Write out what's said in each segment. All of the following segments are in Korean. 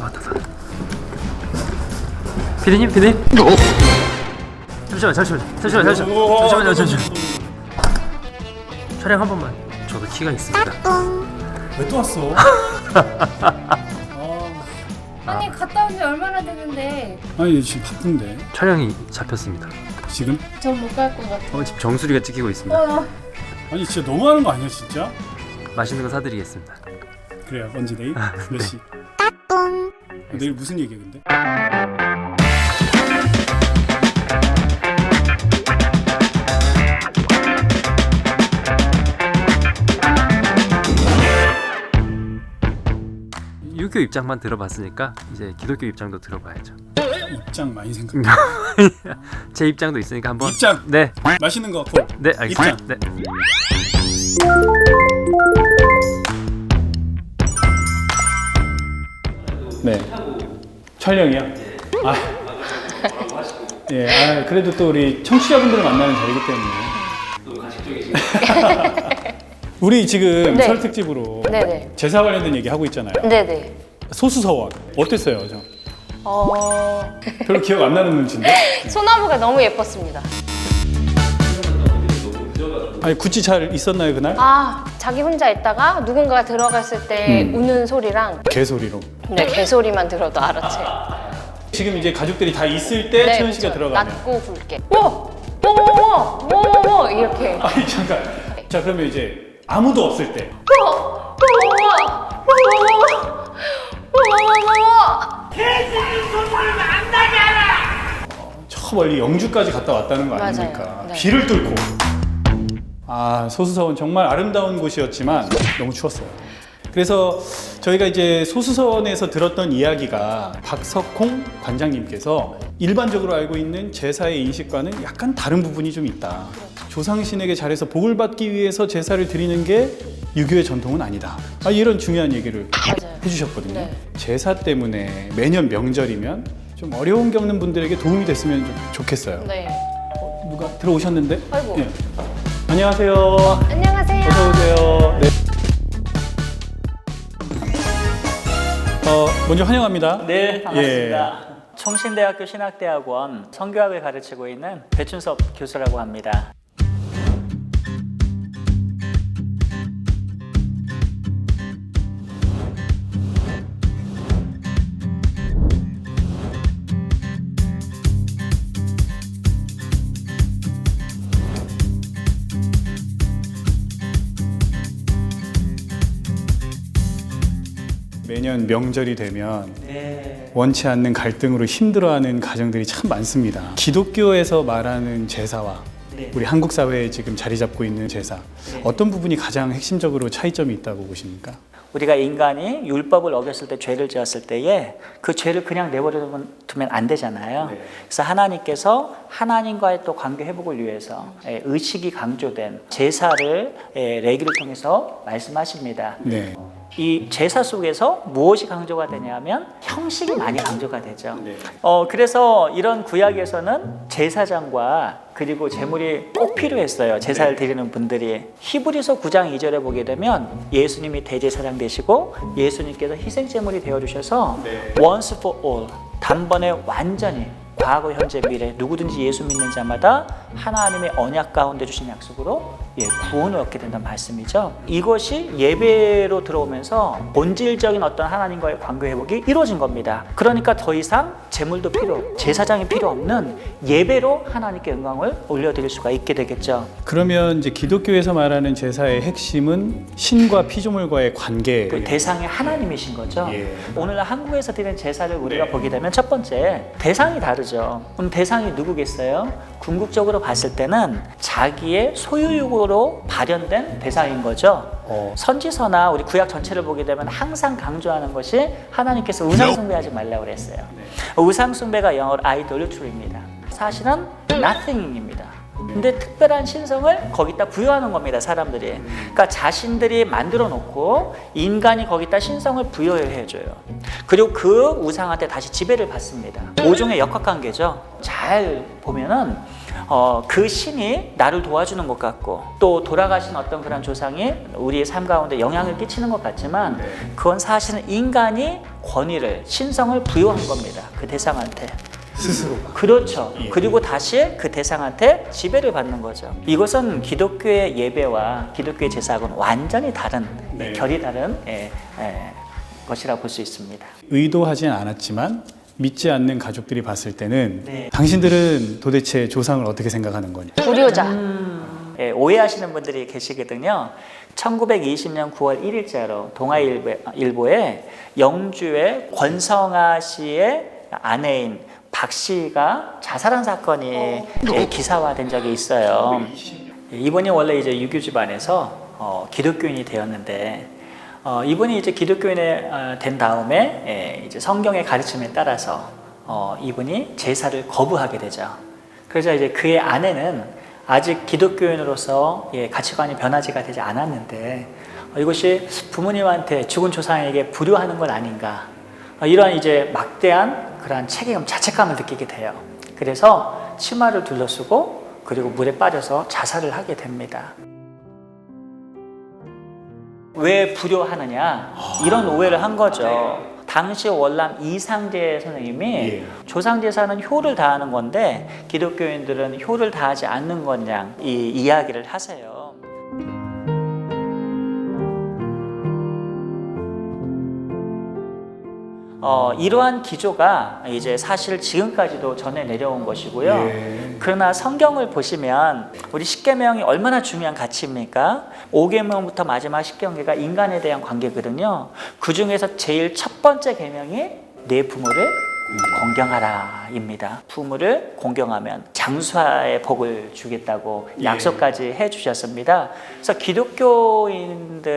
왔다. 피디님. 잠시만. 촬영 한 번만. 저도 키가 있습니다. 왜 또 왔어? 아니 갔다 온 지 얼마나 됐는데. 아니 지금 바쁜데. 촬영이 잡혔습니다. 지금? 전 못 갈 것 같아. 지금 정수리가 찍히고 있습니다. 아니 진짜 너무하는 거 아니야 진짜? 맛있는 거 사드리겠습니다. 그래요. 언제 내일? 몇 시? 내일 무슨 얘기야 근데? 유교 입장만 들어봤으니까 이제 기독교 입장도 들어봐야죠. 입장 많이 생각해. 제 입장도 있으니까 한번. 입장. 네. 맛있는 거 콜. 네, 알겠습니다. 입장. 네. 네. 촬영이요? 아. 예. 그래도 또 우리 청취자분들을 만나는 자리이기 때문에. 우리 지금 네. 설 특집으로 네네. 제사 관련된 얘기 하고 있잖아요. 네네. 소수서원 어땠어요, 저? 별로 기억 안 나는 눈치인데? 소나무가 너무 예뻤습니다. 아니 굿즈 잘 있었나요 그날? 자기 혼자 있다가 누군가 들어갔을 때 우는 소리랑 개소리로. 개소리만 들어도 알아채. 지금 이제 가족들이 다 있을 때 채연 씨가 들어가면. 낮고 굵게. 워 이렇게. 아니 잠깐. 자 그러면 이제 아무도 없을 때. 저 멀리 영주까지 갔다 왔다는 거 아닙니까? 맞아요. 네. 비를 뚫고. 소수서원 정말 아름다운 곳이었지만 너무 추웠어요. 그래서 저희가 이제 소수서원에서 들었던 이야기가 박석홍 관장님께서 일반적으로 알고 있는 제사의 인식과는 약간 다른 부분이 좀 있다. 조상신에게 잘해서 복을 받기 위해서 제사를 드리는 게 유교의 전통은 아니다. 이런 중요한 얘기를 맞아요. 해주셨거든요. 네. 제사 때문에 매년 명절이면 좀 어려움 겪는 분들에게 도움이 됐으면 좀 좋겠어요. 네. 누가 들어오셨는데? 아이고. 예. 안녕하세요. 안녕하세요. 어서 오세요. 네. 먼저 환영합니다. 네, 반갑습니다. 총신대학교 신학대학원 성교학을 가르치고 있는 배춘섭 교수라고 합니다. 매년 명절이 되면 네. 원치 않는 갈등으로 힘들어하는 가정들이 참 많습니다. 기독교에서 말하는 제사와 네. 우리 한국 사회에 지금 자리 잡고 있는 제사, 네. 어떤 부분이 가장 핵심적으로 차이점이 있다고 보십니까? 우리가 인간이 율법을 어겼을 때 죄를 지었을 때에 그 죄를 그냥 내버려 두면 안 되잖아요. 네. 그래서 하나님께서 하나님과의 또 관계 회복을 위해서 의식이 강조된 제사를 레기를 통해서 말씀하십니다. 네. 이 제사 속에서 무엇이 강조가 되냐면 형식이 많이 강조가 되죠. 네. 그래서 이런 구약에서는 제사장과 그리고 제물이 꼭 필요했어요. 제사를 드리는 분들이. 히브리서 9장 2절에 보게 되면 예수님이 대제사장 되시고 예수님께서 희생제물이 되어주셔서 once for all, 단번에 완전히 과거, 현재, 미래 누구든지 예수 믿는 자마다 하나님의 언약 가운데 주신 약속으로 구원을 얻게 된다는 말씀이죠. 이것이 예배로 들어오면서 본질적인 어떤 하나님과의 관계 회복이 이루어진 겁니다. 그러니까 더 이상 제물도 제사장이 필요 없는 예배로 하나님께 영광을 올려드릴 수가 있게 되겠죠. 그러면 이제 기독교에서 말하는 제사의 핵심은 신과 피조물과의 관계. 그 대상이 하나님이신 거죠. 예. 오늘날 한국에서 드리는 제사를 우리가 보게 되면 첫 번째 대상이 다르죠. 그럼 대상이 누구겠어요? 궁극적으로 봤을 때는 자기의 소유욕으로 발현된 대상인 거죠. 선지서나 우리 구약 전체를 보게 되면 항상 강조하는 것이 하나님께서 우상 숭배하지 말라고 그랬어요. 우상 숭배가 영어로 idolatry입니다. 사실은 nothing입니다. 근데 특별한 신성을 거기다 부여하는 겁니다, 사람들이. 그러니까 자신들이 만들어 놓고 인간이 거기다 신성을 부여해 줘요. 그리고 그 우상한테 다시 지배를 받습니다. 모종의 역학관계죠. 잘 보면은 그 신이 나를 도와주는 것 같고 또 돌아가신 어떤 그런 조상이 우리의 삶 가운데 영향을 끼치는 것 같지만 그건 사실은 인간이 권위를, 신성을 부여한 겁니다. 그 대상한테. 스스로. 그렇죠. 예. 그리고 다시 그 대상한테 지배를 받는 거죠. 이것은 기독교의 예배와 기독교의 제사하고는 완전히 다른, 네. 결이 다른 것이라 볼 수 있습니다. 의도하진 않았지만 믿지 않는 가족들이 봤을 때는 네. 당신들은 도대체 조상을 어떻게 생각하는 거냐. 불효자. 오해하시는 분들이 계시거든요. 1920년 9월 1일자로 동아일보에 영주의 권성아 씨의 아내인 박 씨가 자살한 사건이 기사화된 적이 있어요. 이분이 원래 이제 유교 집안에서 기독교인이 되었는데 이분이 이제 기독교인이 된 다음에 이제 성경의 가르침에 따라서 이분이 제사를 거부하게 되죠. 그래서 이제 그의 아내는 아직 기독교인으로서 가치관이 변화지가 되지 않았는데 이것이 부모님한테 죽은 조상에게 불효하는 건 아닌가, 이러한 이제 막대한 그러한 책임, 자책감을 느끼게 돼요. 그래서 치마를 둘러쓰고 그리고 물에 빠져서 자살을 하게 됩니다. 왜 불효하느냐, 이런 오해를 한 거죠. 당시 월남 이상재 선생님이 조상제사는 효를 다하는 건데 기독교인들은 효를 다하지 않는 거냐, 이 이야기를 하세요. 이러한 기조가 이제 사실 지금까지도 전해 내려온 것이고요. 예. 그러나 성경을 보시면 우리 십계명이 얼마나 중요한 가치입니까? 5계명부터 마지막 10계명가 인간에 대한 관계거든요. 그 중에서 제일 첫 번째 계명이 내 부모를 공경하라입니다. 부모를 공경하면 장수의 복을 주겠다고 약속까지 해주셨습니다. 그래서 기독교인들은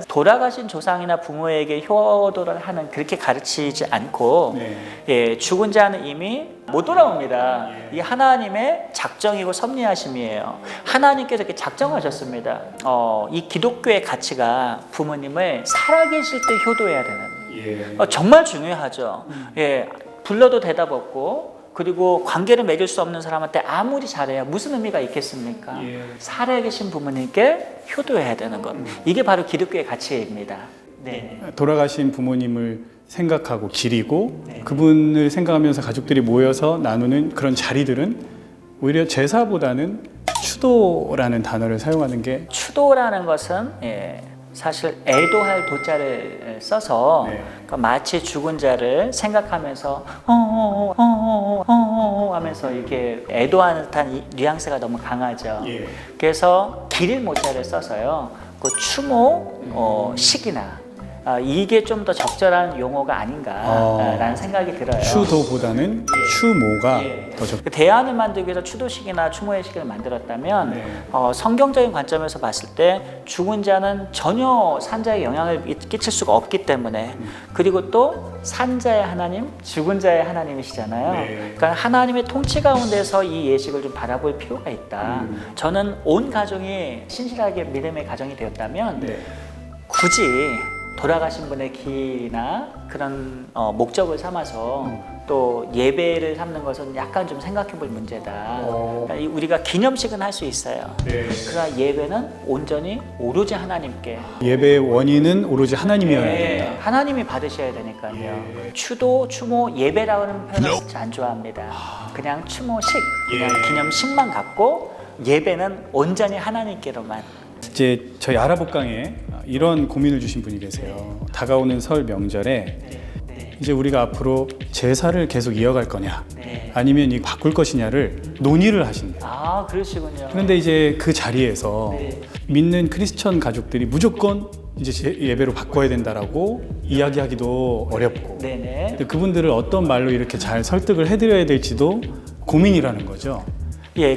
돌아가신 조상이나 부모에게 효도를 하는 그렇게 가르치지 않고 죽은 자는 이미 못 돌아옵니다. 이 하나님의 작정이고 섭리하심이에요. 하나님께서 이렇게 작정하셨습니다. 이 기독교의 가치가 부모님을 살아계실 때 효도해야 되는, 정말 중요하죠. 불러도 대답 없고 그리고 관계를 맺을 수 없는 사람한테 아무리 잘해야 무슨 의미가 있겠습니까? 살아계신 부모님께 효도해야 되는 것. 이게 바로 기독교의 가치입니다. 네. 돌아가신 부모님을 생각하고 기리고 그분을 생각하면서 가족들이 모여서 나누는 그런 자리들은 오히려 제사보다는 추도라는 단어를 사용하는 게, 추도라는 것은 사실 애도할 도자를 써서 그러니까 마치 죽은 자를 생각하면서 하면서 이렇게 애도하는 듯한 이 뉘앙스가 너무 강하죠. 그래서 기릴 모자를 써서요. 그 추모 식이나 이게 좀 더 적절한 용어가 아닌가라는 생각이 들어요. 추도보다는 추모가 더 적. 대안을 만들기 위해서 추도식이나 추모의 식을 만들었다면 성경적인 관점에서 봤을 때 죽은 자는 전혀 산자에 영향을 끼칠 수가 없기 때문에, 그리고 또 산자의 하나님, 죽은 자의 하나님이시잖아요. 그러니까 하나님의 통치 가운데서 이 예식을 좀 바라볼 필요가 있다. 저는 온 가정이 신실하게 믿음의 가정이 되었다면 굳이 돌아가신 분의 길이나 그런 목적을 삼아서 또 예배를 삼는 것은 약간 좀 생각해 볼 문제다. 그러니까 우리가 기념식은 할 수 있어요. 그러나 예배는 온전히 오로지 하나님께. 예배의 원인은 오로지 하나님이어야 된다. 하나님이 받으셔야 되니까요. 추도, 추모, 예배라는 표현을 진짜 안 좋아합니다. 그냥 추모식, 그냥 기념식만 갖고 예배는 온전히 하나님께로만. 이제 저희 아라복강에 이런 고민을 주신 분이 계세요. 다가오는 설 명절에 이제 우리가 앞으로 제사를 계속 이어갈 거냐, 아니면 이 바꿀 것이냐를 논의를 하신다. 아, 그러시군요. 그런데 이제 그 자리에서 믿는 크리스천 가족들이 무조건 이제 예배로 바꿔야 된다라고 이야기하기도 어렵고, 근데 그분들을 어떤 말로 이렇게 잘 설득을 해드려야 될지도 고민이라는 거죠.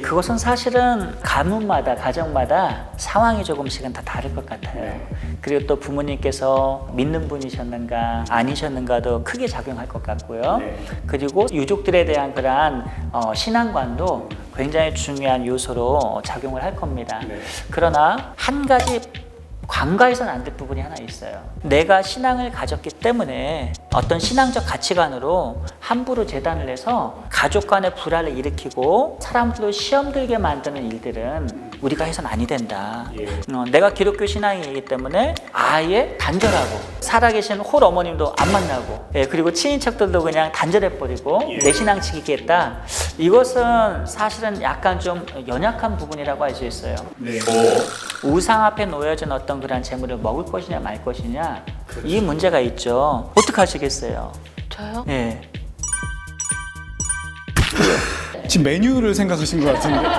그것은 사실은 가문마다, 가정마다 상황이 조금씩은 다 다를 것 같아요. 그리고 또 부모님께서 믿는 분이셨는가 아니셨는가도 크게 작용할 것 같고요. 그리고 유족들에 대한 그러한 신앙관도 굉장히 중요한 요소로 작용을 할 겁니다. 그러나 한 가지 관가해서는 안 될 부분이 하나 있어요. 내가 신앙을 가졌기 때문에 어떤 신앙적 가치관으로 함부로 재단을 해서 가족 간의 불화를 일으키고 사람들로 시험 들게 만드는 일들은 우리가 해서는 아니 된다. 내가 기독교 신앙이기 때문에 아예 단절하고 살아계신 홀 어머님도 안 만나고 그리고 친인척들도 그냥 단절해버리고 내 신앙 지키겠다. 이것은 사실은 약간 좀 연약한 부분이라고 할 수 있어요. 우상 앞에 놓여진 어떤 그런 재물을 먹을 것이냐 말 것이냐 이 문제가 있죠. 어떡하시겠어요? 저요? 예. 지금 메뉴를 생각하신 것 같은데.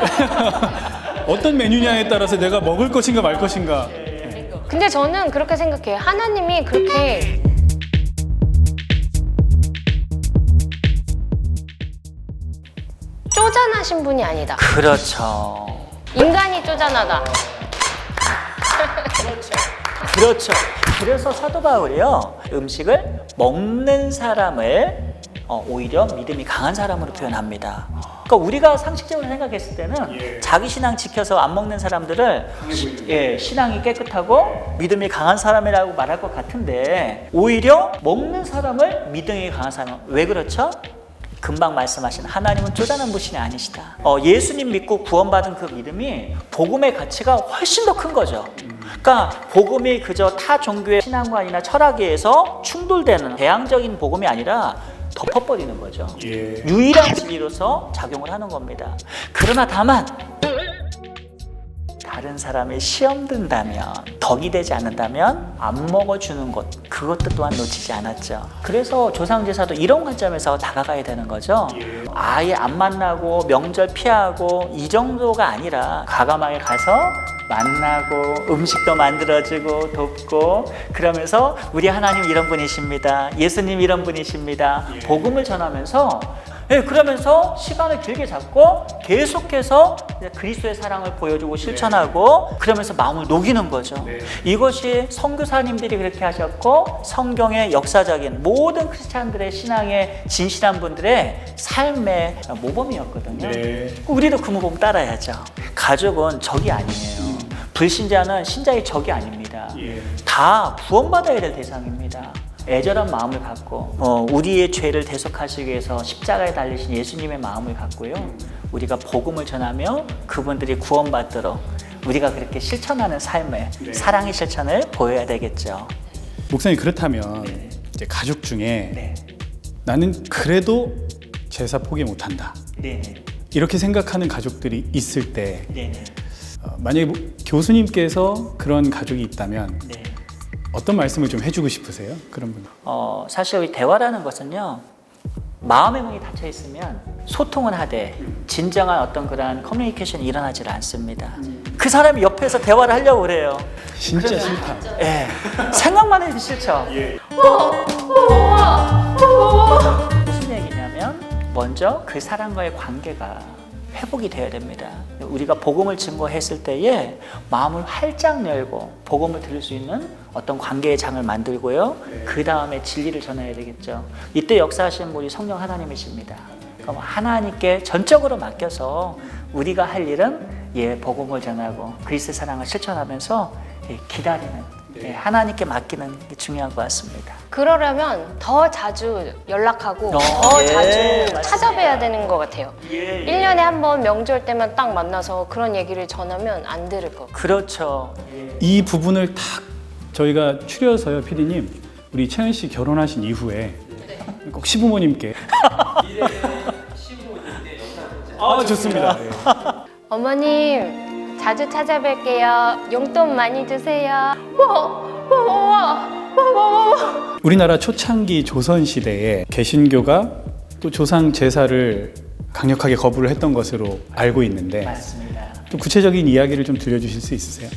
어떤 메뉴냐에 따라서 내가 먹을 것인가 말 것인가. 근데 저는 그렇게 생각해요. 하나님이 그렇게 쪼잔하신 분이 아니다. 그렇죠. 인간이 쪼잔하다. 그렇죠. 그래서 사도 바울이요 음식을 먹는 사람을 오히려 믿음이 강한 사람으로 표현합니다. 그러니까 우리가 상식적으로 생각했을 때는 자기 신앙 지켜서 안 먹는 사람들을 신앙이 깨끗하고 믿음이 강한 사람이라고 말할 것 같은데 오히려 먹는 사람을 믿음이 강한 사람. 왜 그렇죠? 금방 말씀하신 하나님은 쪼잔한 분이 아니시다. 예수님 믿고 구원받은 그 믿음이 복음의 가치가 훨씬 더 큰 거죠. 그러니까 복음이 그저 타 종교의 신앙관이나 철학에 의해서 충돌되는 대항적인 복음이 아니라 덮어버리는 거죠. 유일한 진리로서 작용을 하는 겁니다. 그러나 다만 다른 사람이 시험 든다면 덕이 되지 않는다면 안 먹어주는 것 그것도 또한 놓치지 않았죠. 그래서 조상제사도 이런 관점에서 다가가야 되는 거죠. 아예 안 만나고 명절 피하고 이 정도가 아니라 과감하게 가서 만나고 음식도 만들어주고 돕고 그러면서 우리 하나님 이런 분이십니다. 예수님 이런 분이십니다. 복음을 전하면서 그러면서 시간을 길게 잡고 계속해서 그리스도의 사랑을 보여주고 실천하고 그러면서 마음을 녹이는 거죠. 이것이 선교사님들이 그렇게 하셨고 성경의 역사적인 모든 크리스찬들의 신앙에 진실한 분들의 삶의 모범이었거든요. 우리도 그 모범 따라야죠. 가족은 적이 아니에요. 불신자는 신자의 적이 아닙니다. 다 구원받아야 될 대상입니다. 애절한 마음을 갖고 우리의 죄를 대속하시기 위해서 십자가에 달리신 예수님의 마음을 갖고요. 우리가 복음을 전하며 그분들이 구원받도록 우리가 그렇게 실천하는 삶을 사랑의 실천을 보여야 되겠죠. 목사님 그렇다면 이제 가족 중에 나는 그래도 제사 포기 못한다. 이렇게 생각하는 가족들이 있을 때 만약에 교수님께서 그런 가족이 있다면 어떤 말씀을 좀 해주고 싶으세요? 그런 분. 사실 이 대화라는 것은요. 마음의 문이 닫혀 있으면 소통은 하되 진정한 어떤 그런 커뮤니케이션이 일어나질 않습니다. 그 사람이 옆에서 대화를 하려고 그래요. 진짜 싫다. 생각만 해도 싫죠. 무슨 얘기냐면 먼저 그 사람과의 관계가 회복이 되어야 됩니다. 우리가 복음을 증거했을 때에 마음을 활짝 열고 복음을 들을 수 있는 어떤 관계의 장을 만들고요. 그 다음에 진리를 전해야 되겠죠. 이때 역사하시는 분이 성령 하나님이십니다. 그럼 하나님께 전적으로 맡겨서 우리가 할 일은 복음을 전하고 그리스도의 사랑을 실천하면서 기다리는 하나님께 맡기는 게 중요한 것 같습니다. 그러려면 더 자주 연락하고 더 자주 찾아뵈야 되는 것 같아요. 1년에 한 번 명절 때만 딱 만나서 그런 얘기를 전하면 안 들을 것 같아요. 그렇죠. 이 부분을 딱 저희가 추려서요, PD님. 우리 채연 씨 결혼하신 이후에 꼭 시부모님께 좋습니다. 어머님 자주 찾아뵐게요. 용돈 많이 주세요. 우리나라 초창기 조선 시대에 개신교가 또 조상 제사를 강력하게 거부를 했던 것으로 알고 있는데 맞습니다. 또 구체적인 이야기를 좀 들려주실 수 있으세요?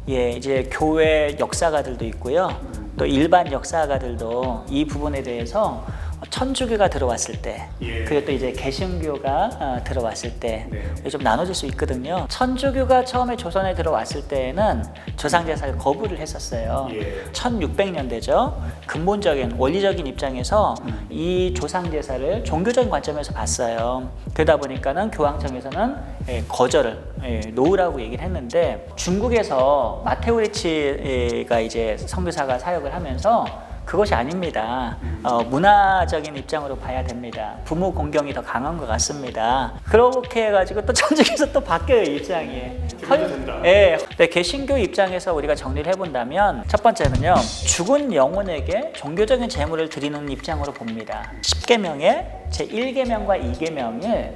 이제 교회 역사가들도 있고요. 또 일반 역사가들도 이 부분에 대해서 천주교가 들어왔을 때, 예. 그리고 또 이제 개신교가 들어왔을 때 네. 좀 나눠질 수 있거든요. 천주교가 처음에 조선에 들어왔을 때에는 조상제사를 거부를 했었어요. 예. 1600년대죠. 근본적인 원리적인 입장에서 이 조상제사를 종교적인 관점에서 봤어요. 그러다 보니까는 교황청에서는 거절을 놓으라고 얘기를 했는데, 중국에서 마테오리치가 이제 선교사가 사역을 하면서 그것이 아닙니다. 문화적인 입장으로 봐야 됩니다. 부모 공경이 더 강한 것 같습니다. 그렇게 해가지고 또 천주교에서 또 바뀌어요, 입장이. 예. 네, 개신교 입장에서 우리가 정리를 해본다면, 첫 번째는요, 죽은 영혼에게 종교적인 제물을 드리는 입장으로 봅니다. 10계명의 제1계명과 2계명을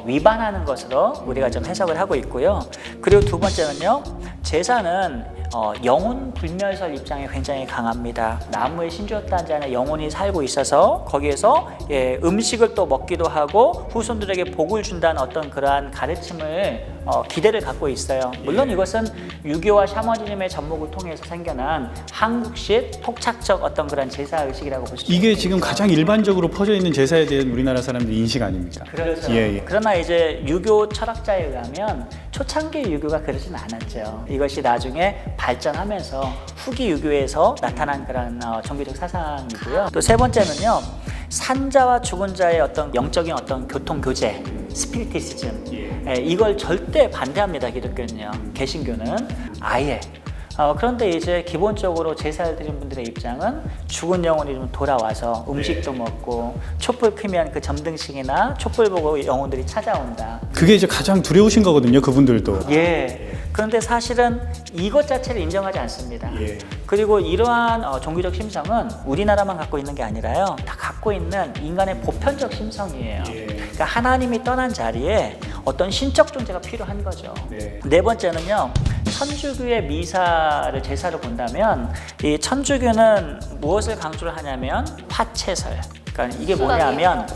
위반하는 것으로 우리가 좀 해석을 하고 있고요. 그리고 두 번째는요, 제사는 영혼 불멸설 입장이 굉장히 강합니다. 나무에 심주었다는 자는 영혼이 살고 있어서 거기에서 음식을 또 먹기도 하고 후손들에게 복을 준다는 어떤 그러한 가르침을 기대를 갖고 있어요. 물론 이것은 유교와 샤머니즘의 접목을 통해서 생겨난 한국식 토착적 어떤 그런 제사 의식이라고 볼 수 있습니다. 이게 지금 가장 일반적으로 퍼져 있는 제사에 대한 우리나라 사람들 인식 아닙니까? 그렇죠. 예. 그러나 이제 유교 철학자에 의하면 초창기 유교가 그러지는 않았죠. 이것이 나중에 발전하면서 후기 유교에서 나타난 그런 종교적 사상이고요. 또 세 번째는요, 산자와 죽은 자의 어떤 영적인 어떤 교통 교제, 스피리티시즘, 이걸 절대 반대합니다. 기독교는요. 개신교는 아예. 그런데 이제 기본적으로 제사를 드린 분들의 입장은 죽은 영혼이 좀 돌아와서 음식도 먹고 촛불 피면 그 점등식이나 촛불 보고 영혼들이 찾아온다. 그게 이제 가장 두려우신 거거든요, 그분들도. 예. 그런데 사실은 이것 자체를 인정하지 않습니다. 예. 그리고 이러한 종교적 심성은 우리나라만 갖고 있는 게 아니라요, 다 갖고 있는 인간의 보편적 심성이에요. 그러니까 하나님이 떠난 자리에 어떤 신적 존재가 필요한 거죠. 네 번째는요, 천주교의 미사를 제사를 본다면 이 천주교는 무엇을 강조를 하냐면 화채설. 그러니까 이게 뭐냐면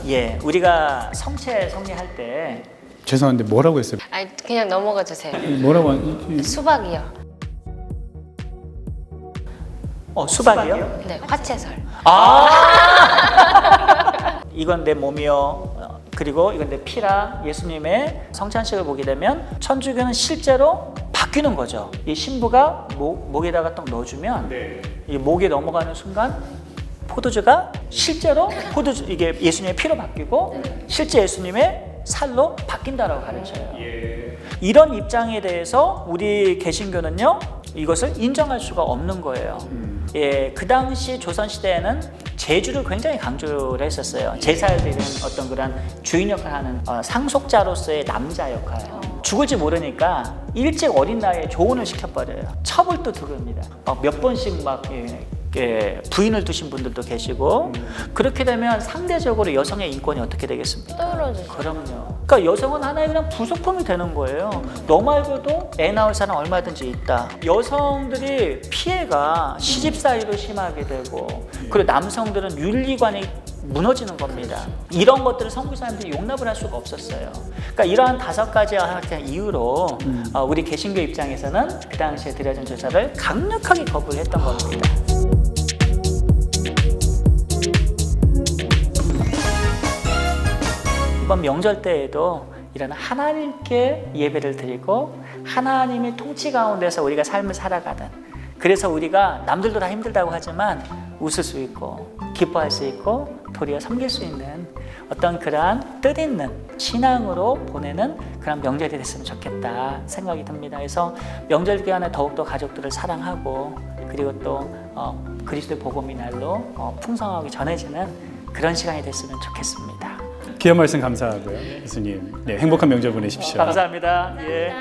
우리가 성체 성리할 때 죄송한데 뭐라고 했어요? 아니 그냥 넘어가 주세요. 뭐라고 수박이요. 수박이요? 네, 화채설. 이건 내 몸이요. 그리고 이건 내 피라. 예수님의 성찬식을 보게 되면 천주교는 실제로 바뀌는 거죠. 이 신부가 목에다가 딱 넣어주면 이 목에 넘어가는 순간 포도주가 실제로 이게 예수님의 피로 바뀌고 실제 예수님의 살로 바뀐다라고 가르쳐요. 이런 입장에 대해서 우리 개신교는요, 이것을 인정할 수가 없는 거예요. 그 당시 조선 시대에는 제주를 굉장히 강조를 했었어요. 제사를 드리는 어떤 그런 주인 역할을 하는 상속자로서의 남자 역할. 죽을지 모르니까 일찍 어린 나이에 조혼을 시켜버려요. 첩을도 들어옵니다. 몇 번씩 부인을 두신 분들도 계시고, 그렇게 되면 상대적으로 여성의 인권이 어떻게 되겠습니까? 떨어지죠. 그럼요. 그러니까 여성은 하나의 그냥 부속품이 되는 거예요. 너 말고도 애 낳을 사람 얼마든지 있다. 여성들이 피해가 시집살이로 심하게 되고, 그리고 남성들은 윤리관이 무너지는 겁니다. 이런 것들을 선교사님들이 용납을 할 수가 없었어요. 그러니까 이러한 5가지 이유로 우리 개신교 입장에서는 그 당시에 드려진 제사를 강력하게 거부를 했던 겁니다. 이번 명절 때에도 이런 하나님께 예배를 드리고 하나님의 통치 가운데서 우리가 삶을 살아가는, 그래서 우리가 남들도 다 힘들다고 하지만 웃을 수 있고 기뻐할 수 있고 도리어 섬길 수 있는 어떤 그러한 뜻있는 신앙으로 보내는 그런 명절이 됐으면 좋겠다 생각이 듭니다. 그래서 명절 기간에 더욱더 가족들을 사랑하고, 그리고 또 그리스도의 복음이 날로 풍성하게 전해지는 그런 시간이 됐으면 좋겠습니다. 귀한 말씀 감사하고요, 예수님. 네, 행복한 명절 보내십시오. 감사합니다.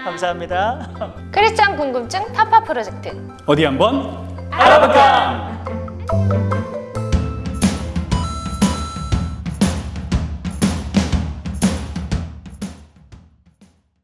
감사합니다. 크리스찬 궁금증 타파 프로젝트. 어디 한번 알아볼까?